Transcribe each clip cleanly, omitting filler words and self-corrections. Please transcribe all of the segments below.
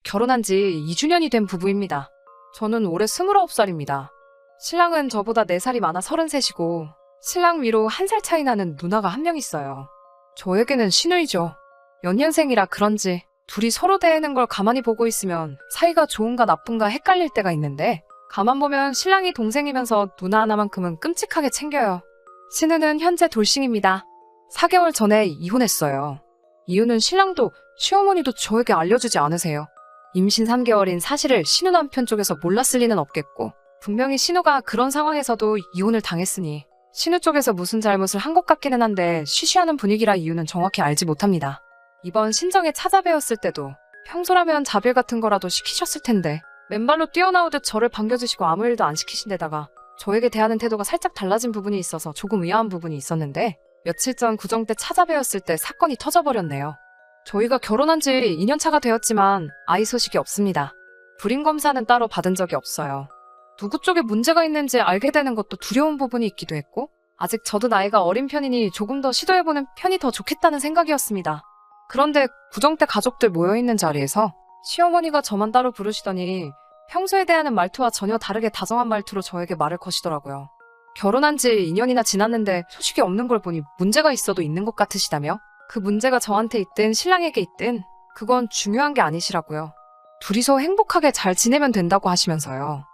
결혼한 지 2주년이 된 부부입니다. 저는 올해 29살입니다. 신랑은 저보다 4살이 많아 33이고 신랑 위로 1살 차이 나는 누나가 한 명 있어요. 저에게는 시누이죠. 연년생이라 그런지 둘이 서로 대하는 걸 가만히 보고 있으면 사이가 좋은가 나쁜가 헷갈릴 때가 있는데 가만 보면 신랑이 동생이면서 누나 하나만큼은 끔찍하게 챙겨요. 신우는 현재 돌싱입니다. 4개월 전에 이혼했어요. 이유는 신랑도 시어머니도 저에게 알려주지 않으세요. 임신 3개월인 사실을 신우 남편 쪽에서 몰랐을 리는 없겠고 분명히 신우가 그런 상황에서도 이혼을 당했으니 신우 쪽에서 무슨 잘못을 한 것 같기는 한데 쉬쉬하는 분위기라 이유는 정확히 알지 못합니다. 이번 신정에 찾아뵈었을 때도 평소라면 자빌 같은 거라도 시키셨을 텐데 맨발로 뛰어나오듯 저를 반겨주시고 아무 일도 안 시키신 데다가 저에게 대하는 태도가 살짝 달라진 부분이 있어서 조금 의아한 부분이 있었는데 며칠 전 구정 때 찾아뵈었을 때 사건이 터져버렸네요. 저희가 결혼한 지 2년차가 되었지만 아이 소식이 없습니다. 불임검사는 따로 받은 적이 없어요. 누구 쪽에 문제가 있는지 알게 되는 것도 두려운 부분이 있기도 했고 아직 저도 나이가 어린 편이니 조금 더 시도해보는 편이 더 좋겠다는 생각이었습니다. 그런데 구정 때 가족들 모여있는 자리에서 시어머니가 저만 따로 부르시더니 평소에 대하는 말투와 전혀 다르게 다정한 말투로 저에게 말을 거시더라고요. 결혼한 지 2년이나 지났는데 소식이 없는 걸 보니 문제가 있어도 있는 것 같으시다며 그 문제가 저한테 있든 신랑에게 있든 그건 중요한 게 아니시라고요. 둘이서 행복하게 잘 지내면 된다고 하시면서요.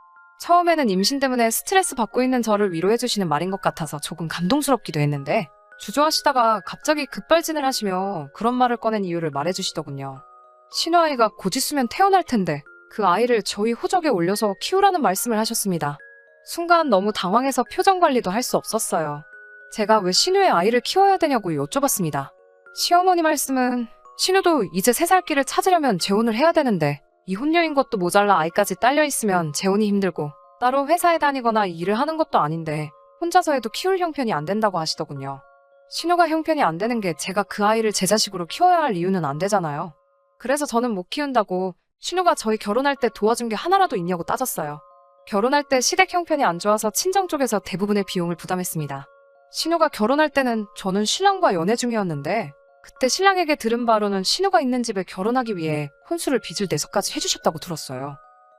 처음에는 임신 때문에 스트레스 받고 있는 저를 위로해주시는 말인 것 같아서 조금 감동스럽기도 했는데 주저하시다가 갑자기 급발진을 하시며 그런 말을 꺼낸 이유를 말해주시더군요. 신우아이가 곧 있으면 태어날 텐데 그 아이를 저희 호적에 올려서 키우라는 말씀을 하셨습니다. 순간 너무 당황해서 표정 관리도 할 수 없었어요. 제가 왜 신우의 아이를 키워야 되냐고 여쭤봤습니다. 시어머니 말씀은 신우도 이제 3살 길을 찾으려면 재혼을 해야 되는데 이혼녀인 것도 모자라 아이까지 딸려있으면 재혼이 힘들고 따로 회사에 다니거나 일을 하는 것도 아닌데 혼자서 해도 키울 형편이 안 된다고 하시더군요. 신우가 형편이 안 되는 게 제가 그 아이를 제 자식으로 키워야 할 이유는 안 되잖아요. 그래서 저는 못 키운다고 신우가 저희 결혼할 때 도와준 게 하나라도 있냐고 따졌어요. 결혼할 때 시댁 형편이 안 좋아서 친정 쪽에서 대부분의 비용을 부담했습니다. 신우가 결혼할 때는 저는 신랑과 연애 중이었는데 그때 신랑에게 들은 바로는 신우가 있는 집에 결혼하기 위해 혼수를 빚을 내서까지 해주셨다고 들었어요.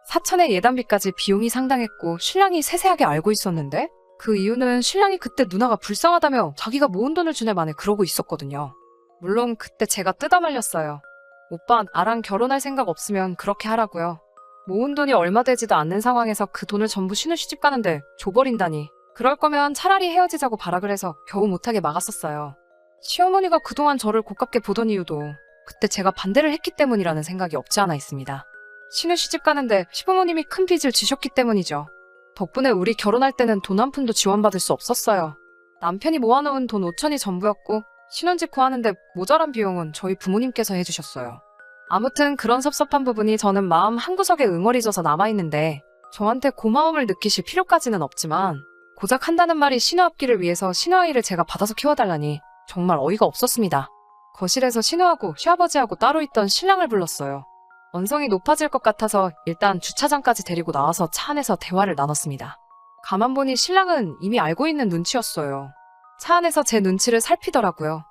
사천의 예단비까지 비용이 상당했고 신랑이 세세하게 알고 있었는데 그 이유는 신랑이 그때 누나가 불쌍하다며 자기가 모은 돈을 주네 만에 그러고 있었거든요. 물론 그때 제가 뜯어말렸어요. 오빠 나랑 결혼할 생각 없으면 그렇게 하라고요. 모은 돈이 얼마 되지도 않는 상황에서 그 돈을 전부 신우 시집 가는데 줘버린다니. 그럴 거면 차라리 헤어지자고 발악을 해서 겨우 못하게 막았었어요. 시어머니가 그동안 저를 고깝게 보던 이유도 그때 제가 반대를 했기 때문이라는 생각이 없지 않아 있습니다. 신우 시집 가는데 시부모님이 큰 빚을 지셨기 때문이죠. 덕분에 우리 결혼할 때는 돈 한 푼도 지원받을 수 없었어요. 남편이 모아놓은 돈 5천이 전부였고 신혼집 구하는데 모자란 비용은 저희 부모님께서 해주셨어요. 아무튼 그런 섭섭한 부분이 저는 마음 한구석에 응어리져서 남아있는데 저한테 고마움을 느끼실 필요까지는 없지만 고작 한다는 말이 신우 앞길을 위해서 신우아이를 제가 받아서 키워달라니 정말 어이가 없었습니다. 거실에서 신우하고 시아버지하고 따로 있던 신랑을 불렀어요. 언성이 높아질 것 같아서 일단 주차장까지 데리고 나와서 차 안에서 대화를 나눴습니다. 가만 보니 신랑은 이미 알고 있는 눈치였어요. 차 안에서 제 눈치를 살피더라고요.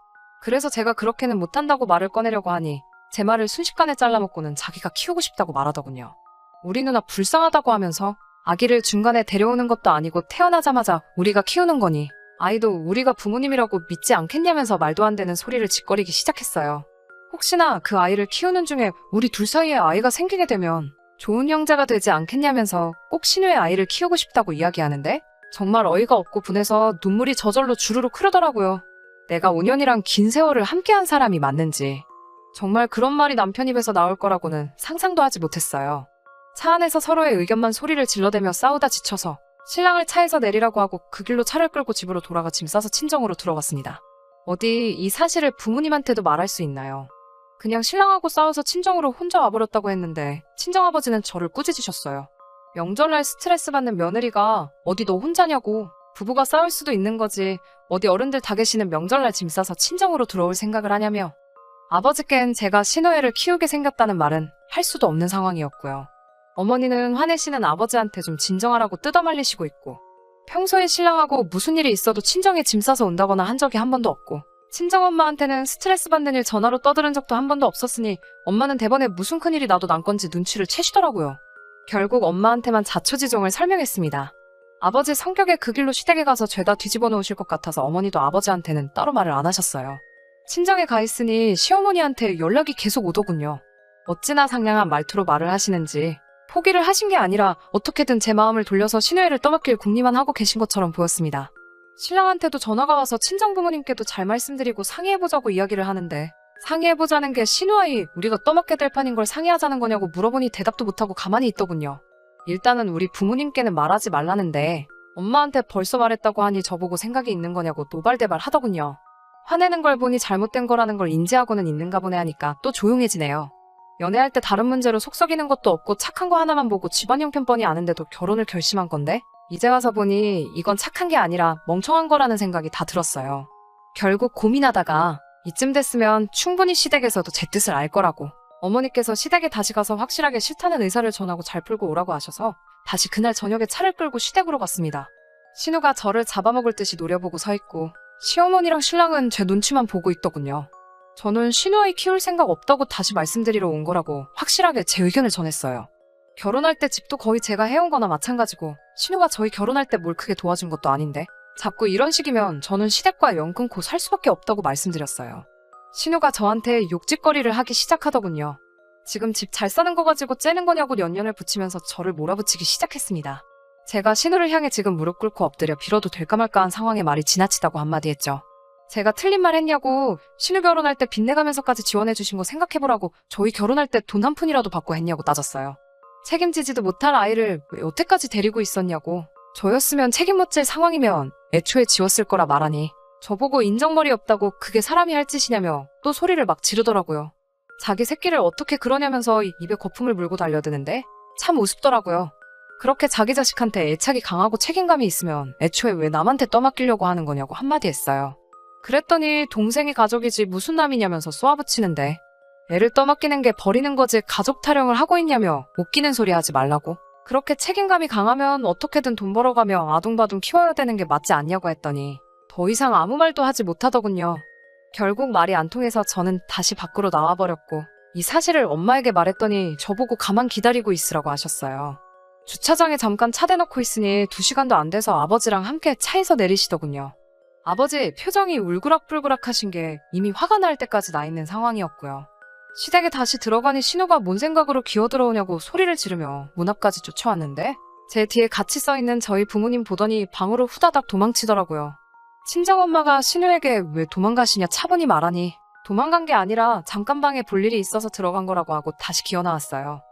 그래서 제가 그렇게는 못한다고 말을 꺼내려고 하니 제 말을 순식간에 잘라먹고는 자기가 키우고 싶다고 말하더군요. 우리 누나 불쌍하다고 하면서 아기를 중간에 데려오는 것도 아니고 태어나자마자 우리가 키우는 거니 아이도 우리가 부모님이라고 믿지 않겠냐면서 말도 안 되는 소리를 짓거리기 시작했어요. 혹시나 그 아이를 키우는 중에 우리 둘 사이에 아이가 생기게 되면 좋은 형제가 되지 않겠냐면서 꼭 신우의 아이를 키우고 싶다고 이야기하는데 정말 어이가 없고 분해서 눈물이 저절로 주르륵 흐르더라고요. 내가 5년이란 긴 세월을 함께한 사람이 맞는지 정말 그런 말이 남편 입에서 나올 거라고는 상상도 하지 못했어요. 차 안에서 서로의 의견만 소리를 질러대며 싸우다 지쳐서 신랑을 차에서 내리라고 하고 그 길로 차를 끌고 집으로 돌아가 짐 싸서 친정으로 들어갔습니다. 어디 이 사실을 부모님한테도 말할 수 있나요? 그냥 신랑하고 싸워서 친정으로 혼자 와버렸다고 했는데 친정아버지는 저를 꾸짖으셨어요. 명절날 스트레스 받는 며느리가 어디 너 혼자냐고. 부부가 싸울 수도 있는 거지 어디 어른들 다 계시는 명절날 짐 싸서 친정으로 들어올 생각을 하냐며. 아버지께는 제가 신우애를 키우게 생겼다는 말은 할 수도 없는 상황이었고요. 어머니는 화내시는 아버지한테 좀 진정하라고 뜯어말리시고 있고 평소에 신랑하고 무슨 일이 있어도 친정에 짐 싸서 온다거나 한 적이 한 번도 없고 친정엄마한테는 스트레스 받는 일 전화로 떠들은 적도 한 번도 없었으니 엄마는 대번에 무슨 큰일이 나도 난 건지 눈치를 채시더라고요. 결국 엄마한테만 자초지종을 설명했습니다. 아버지 성격에 그 길로 시댁에 가서 죄다 뒤집어 놓으실 것 같아서 어머니도 아버지한테는 따로 말을 안 하셨어요. 친정에 가 있으니 시어머니한테 연락이 계속 오더군요. 어찌나 상냥한 말투로 말을 하시는지 포기를 하신 게 아니라 어떻게든 제 마음을 돌려서 신우애를 떠맡길 궁리만 하고 계신 것처럼 보였습니다. 신랑한테도 전화가 와서 친정부모님께도 잘 말씀드리고 상의해보자고 이야기를 하는데 상의해보자는 게 신우아이 우리가 떠맡게 될 판인 걸 상의하자는 거냐고 물어보니 대답도 못하고 가만히 있더군요. 일단은 우리 부모님께는 말하지 말라는데 엄마한테 벌써 말했다고 하니 저보고 생각이 있는 거냐고 노발대발 하더군요. 화내는 걸 보니 잘못된 거라는 걸 인지하고는 있는가 보네 하니까 또 조용해지네요. 연애할 때 다른 문제로 속 썩이는 것도 없고 착한 거 하나만 보고 집안 형편뻔히 아는데도 결혼을 결심한 건데 이제 와서 보니 이건 착한 게 아니라 멍청한 거라는 생각이 다 들었어요. 결국 고민하다가 이쯤 됐으면 충분히 시댁에서도 제 뜻을 알 거라고 어머니께서 시댁에 다시 가서 확실하게 싫다는 의사를 전하고 잘 풀고 오라고 하셔서 다시 그날 저녁에 차를 끌고 시댁으로 갔습니다. 신우가 저를 잡아먹을 듯이 노려보고 서 있고 시어머니랑 신랑은 제 눈치만 보고 있더군요. 저는 신우아이 키울 생각 없다고 다시 말씀드리러 온 거라고 확실하게 제 의견을 전했어요. 결혼할 때 집도 거의 제가 해온 거나 마찬가지고 신우가 저희 결혼할 때 뭘 크게 도와준 것도 아닌데 자꾸 이런 식이면 저는 시댁과 연 끊고 살 수밖에 없다고 말씀드렸어요. 신우가 저한테 욕짓거리를 하기 시작하더군요. 지금 집 잘 사는 거 가지고 째는 거냐고 연연을 붙이면서 저를 몰아붙이기 시작했습니다. 제가 신우를 향해 지금 무릎 꿇고 엎드려 빌어도 될까 말까 한 상황에 말이 지나치다고 한마디 했죠. 제가 틀린 말 했냐고 신우 결혼할 때 빚내가면서까지 지원해주신 거 생각해보라고 저희 결혼할 때 돈 한 푼이라도 받고 했냐고 따졌어요. 책임지지도 못할 아이를 왜 여태까지 데리고 있었냐고 저였으면 책임 못 질 상황이면 애초에 지웠을 거라 말하니 저보고 인정머리 없다고 그게 사람이 할 짓이냐며 또 소리를 막 지르더라고요. 자기 새끼를 어떻게 그러냐면서 입에 거품을 물고 달려드는데 참 우습더라고요. 그렇게 자기 자식한테 애착이 강하고 책임감이 있으면 애초에 왜 남한테 떠맡기려고 하는 거냐고 한마디 했어요. 그랬더니 동생이 가족이지 무슨 남이냐면서 쏘아붙이는데 애를 떠맡기는 게 버리는 거지 가족 타령을 하고 있냐며 웃기는 소리 하지 말라고. 그렇게 책임감이 강하면 어떻게든 돈 벌어가며 아둥바둥 키워야 되는 게 맞지 않냐고 했더니 더 이상 아무 말도 하지 못하더군요. 결국 말이 안 통해서 저는 다시 밖으로 나와버렸고 이 사실을 엄마에게 말했더니 저보고 가만 기다리고 있으라고 하셨어요. 주차장에 잠깐 차 대놓고 있으니 2시간도 안 돼서 아버지랑 함께 차에서 내리시더군요. 아버지 표정이 울그락불그락 하신 게 이미 화가 날 때까지 나 있는 상황이었고요. 시댁에 다시 들어가니 신우가 뭔 생각으로 기어들어오냐고 소리를 지르며 문 앞까지 쫓아왔는데 제 뒤에 같이 써있는 저희 부모님 보더니 방으로 후다닥 도망치더라고요. 친정엄마가 신우에게 왜 도망가시냐 차분히 말하니 도망간 게 아니라 잠깐 방에 볼 일이 있어서 들어간 거라고 하고 다시 기어나왔어요.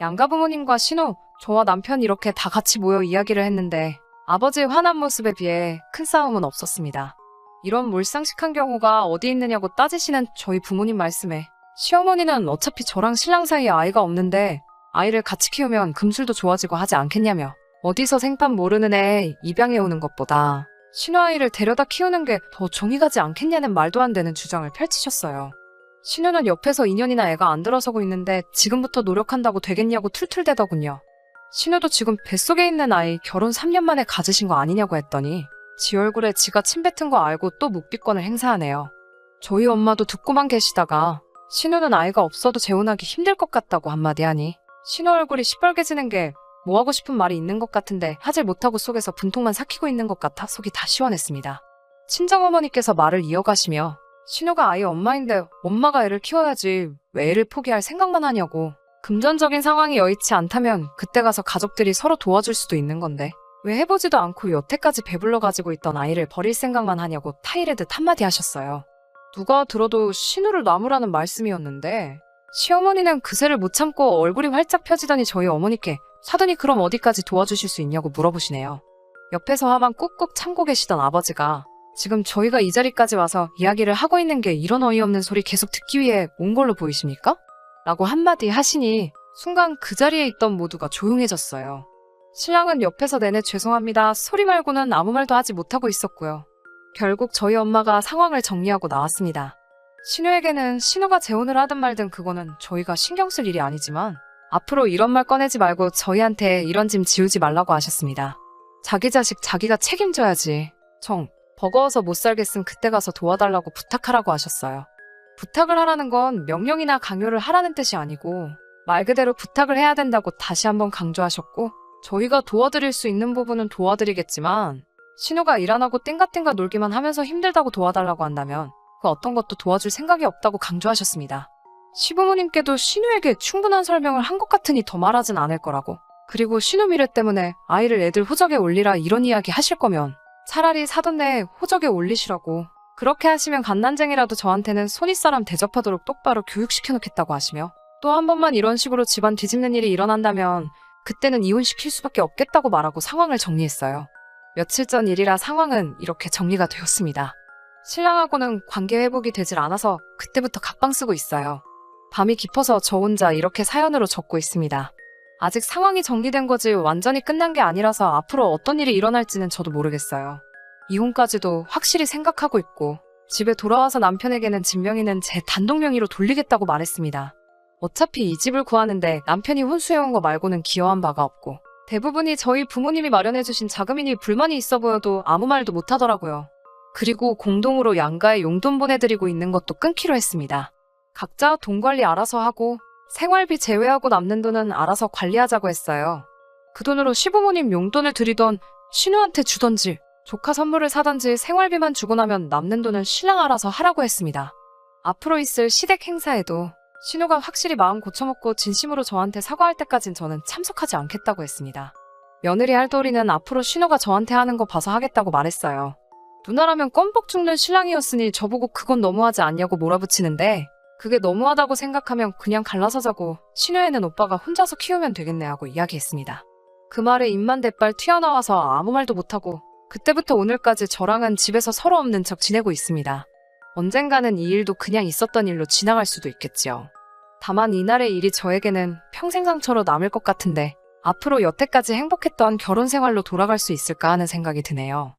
양가 부모님과 신우, 저와 남편 이렇게 다 같이 모여 이야기를 했는데 아버지의 화난 모습에 비해 큰 싸움은 없었습니다. 이런 몰상식한 경우가 어디 있느냐고 따지시는 저희 부모님 말씀에 시어머니는 어차피 저랑 신랑 사이에 아이가 없는데 아이를 같이 키우면 금술도 좋아지고 하지 않겠냐며 어디서 생판 모르는 애 입양해 오는 것보다 신우아이를 데려다 키우는 게 더 정이 가지 않겠냐는 말도 안 되는 주장을 펼치셨어요. 신우는 옆에서 2년이나 애가 안 들어서고 있는데 지금부터 노력한다고 되겠냐고 툴툴대더군요. 신우도 지금 뱃속에 있는 아이 결혼 3년 만에 가지신 거 아니냐고 했더니 지 얼굴에 지가 침 뱉은 거 알고 또 묵비권을 행사하네요. 저희 엄마도 듣고만 계시다가 신우는 아이가 없어도 재혼하기 힘들 것 같다고 한마디 하니 신우 얼굴이 시뻘개지는 게 뭐 하고 싶은 말이 있는 것 같은데 하질 못하고 속에서 분통만 삭히고 있는 것 같아 속이 다 시원했습니다. 친정어머니께서 말을 이어가시며 신우가 아이 엄마인데 엄마가 애를 키워야지 왜 애를 포기할 생각만 하냐고 금전적인 상황이 여의치 않다면 그때 가서 가족들이 서로 도와줄 수도 있는 건데 왜 해보지도 않고 여태까지 배불러 가지고 있던 아이를 버릴 생각만 하냐고 타이레듯 한마디 하셨어요. 누가 들어도 신우를 놔무라는 말씀이었는데 시어머니는 그새를 못 참고 얼굴이 활짝 펴지더니 저희 어머니께 사돈이 그럼 어디까지 도와주실 수 있냐고 물어보시네요. 옆에서 화만 꾹꾹 참고 계시던 아버지가 지금 저희가 이 자리까지 와서 이야기를 하고 있는 게 이런 어이없는 소리 계속 듣기 위해 온 걸로 보이십니까? 라고 한마디 하시니 순간 그 자리에 있던 모두가 조용해졌어요. 신랑은 옆에서 내내 죄송합니다 소리 말고는 아무 말도 하지 못하고 있었고요. 결국 저희 엄마가 상황을 정리하고 나왔습니다. 신우에게는 신우가 재혼을 하든 말든 그거는 저희가 신경 쓸 일이 아니지만 앞으로 이런 말 꺼내지 말고 저희한테 이런 짐 지우지 말라고 하셨습니다. 자기 자식 자기가 책임져야지. 버거워서 못 살겠음 그때 가서 도와달라고 부탁하라고 하셨어요. 부탁을 하라는 건 명령이나 강요를 하라는 뜻이 아니고 말 그대로 부탁을 해야 된다고 다시 한번 강조하셨고 저희가 도와드릴 수 있는 부분은 도와드리겠지만 신우가 일 안 하고 띵가띵가 놀기만 하면서 힘들다고 도와달라고 한다면 그 어떤 것도 도와줄 생각이 없다고 강조하셨습니다. 시부모님께도 신우에게 충분한 설명을 한 것 같으니 더 말하진 않을 거라고. 그리고 신우 미래 때문에 아이를 애들 호적에 올리라 이런 이야기 하실 거면 차라리 사돈 내에 호적에 올리시라고. 그렇게 하시면 갓난쟁이라도 저한테는 손윗사람 대접하도록 똑바로 교육시켜놓겠다고 하시며 또 한 번만 이런 식으로 집안 뒤집는 일이 일어난다면 그때는 이혼시킬 수밖에 없겠다고 말하고 상황을 정리했어요. 며칠 전 일이라 상황은 이렇게 정리가 되었습니다. 신랑하고는 관계 회복이 되질 않아서 그때부터 각방 쓰고 있어요. 밤이 깊어서 저 혼자 이렇게 사연으로 적고 있습니다. 아직 상황이 정리된 거지 완전히 끝난 게 아니라서 앞으로 어떤 일이 일어날지는 저도 모르겠어요. 이혼까지도 확실히 생각하고 있고 집에 돌아와서 남편에게는 집 명의는 제 단독 명의로 돌리겠다고 말했습니다. 어차피 이 집을 구하는데 남편이 혼수해온 거 말고는 기여한 바가 없고 대부분이 저희 부모님이 마련해주신 자금이니 불만이 있어 보여도 아무 말도 못하더라고요. 그리고 공동으로 양가에 용돈 보내드리고 있는 것도 끊기로 했습니다. 각자 돈 관리 알아서 하고 생활비 제외하고 남는 돈은 알아서 관리하자고 했어요. 그 돈으로 시부모님 용돈을 드리던 신우한테 주던지 조카 선물을 사던지 생활비만 주고 나면 남는 돈은 신랑 알아서 하라고 했습니다. 앞으로 있을 시댁 행사에도 신우가 확실히 마음 고쳐먹고 진심으로 저한테 사과할 때까진 저는 참석하지 않겠다고 했습니다. 며느리 할도리는 앞으로 신우가 저한테 하는 거 봐서 하겠다고 말했어요. 누나라면 껌뻑 죽는 신랑이었으니 저보고 그건 너무하지 않냐고 몰아붙이는데 그게 너무하다고 생각하면 그냥 갈라서 자고 신우애는 오빠가 혼자서 키우면 되겠네 하고 이야기했습니다. 그 말에 입만 대빨 튀어나와서 아무 말도 못하고 그때부터 오늘까지 저랑은 집에서 서로 없는 척 지내고 있습니다. 언젠가는 이 일도 그냥 있었던 일로 지나갈 수도 있겠지요. 다만 이날의 일이 저에게는 평생 상처로 남을 것 같은데 앞으로 여태까지 행복했던 결혼 생활로 돌아갈 수 있을까 하는 생각이 드네요.